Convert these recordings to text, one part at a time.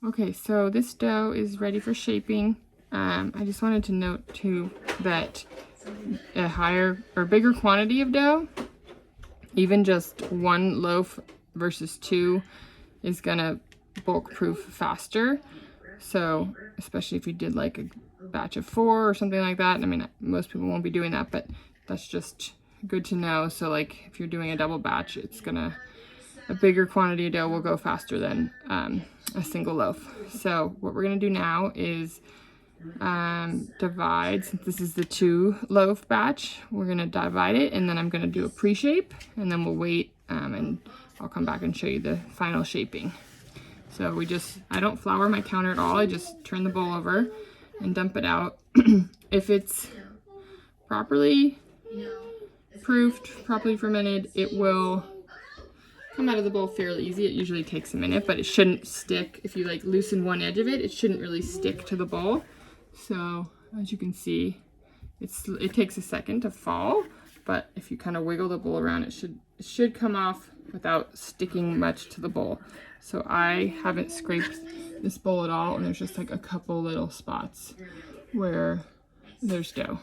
Okay, so this dough is ready for shaping. I just wanted to note too that a higher or bigger quantity of dough, even just 1 loaf versus 2, is gonna bulk proof faster. So especially if you did like a batch of 4 or something like that. I mean, most people won't be doing that, but that's just good to know. So like if you're doing a double batch, a bigger quantity of dough will go faster than a single loaf. So what we're gonna do now is divide, since this is the 2 loaf batch, we're gonna divide it, and then I'm gonna do a pre-shape, and then we'll wait, and I'll come back and show you the final shaping. So I don't flour my counter at all. I just turn the bowl over and dump it out. If it's properly proofed, properly fermented, it will come out of the bowl fairly easy. It usually takes a minute, but it shouldn't stick. If you like loosen one edge of it, it shouldn't really stick to the bowl. So as you can see, it takes a second to fall, but if you kind of wiggle the bowl around, it should come off without sticking much to the bowl. So I haven't scraped this bowl at all, and there's just like a couple little spots where there's dough.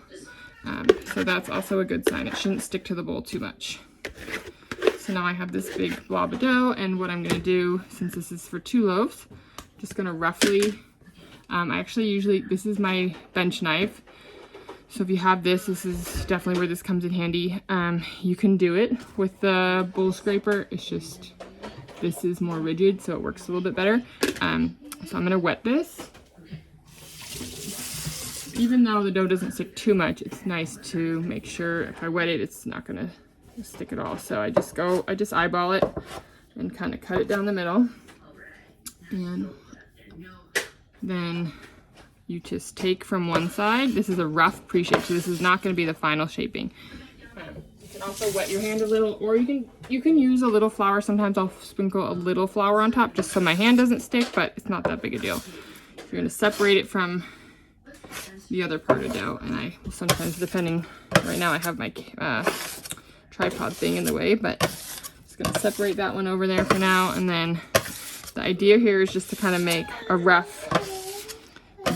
So that's also a good sign. It shouldn't stick to the bowl too much. So now I have this big blob of dough, and what I'm gonna do, since this is for 2 loaves, just gonna roughly, this is my bench knife. So if you have this is definitely where this comes in handy. You can do it with the bowl scraper. It's just, this is more rigid, so it works a little bit better. So I'm gonna wet this. Even though the dough doesn't stick too much, it's nice to make sure if I wet it, it's not gonna stick at all. So I just eyeball it and kind of cut it down the middle. And then you just take from one side. This is a rough pre-shape, so this is not going to be the final shaping. You can also wet your hand a little, or you can use a little flour. Sometimes I'll sprinkle a little flour on top just so my hand doesn't stick, but it's not that big a deal. You're going to separate it from the other part of dough, and I will sometimes, depending, right now I have my tripod thing in the way, but just going to separate that one over there for now. And then the idea here is just to kind of make a rough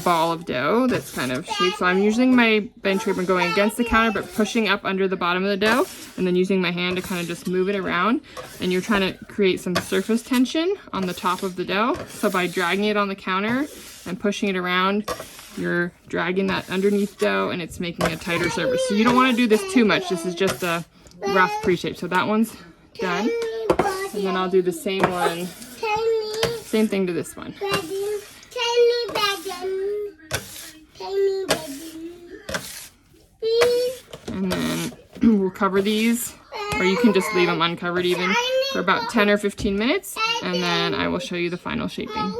ball of dough that's kind of shaped. So I'm using my bench scraper going against the counter, but pushing up under the bottom of the dough, and then using my hand to kind of just move it around. And you're trying to create some surface tension on the top of the dough. So by dragging it on the counter and pushing it around, you're dragging that underneath dough, and it's making a tighter surface. So you don't want to do this too much. This is just a rough pre-shape. So that one's done. And then I'll do the same one. Same thing to this one. And then we'll cover these, or you can just leave them uncovered even, for about 10 or 15 minutes, and then I will show you the final shaping.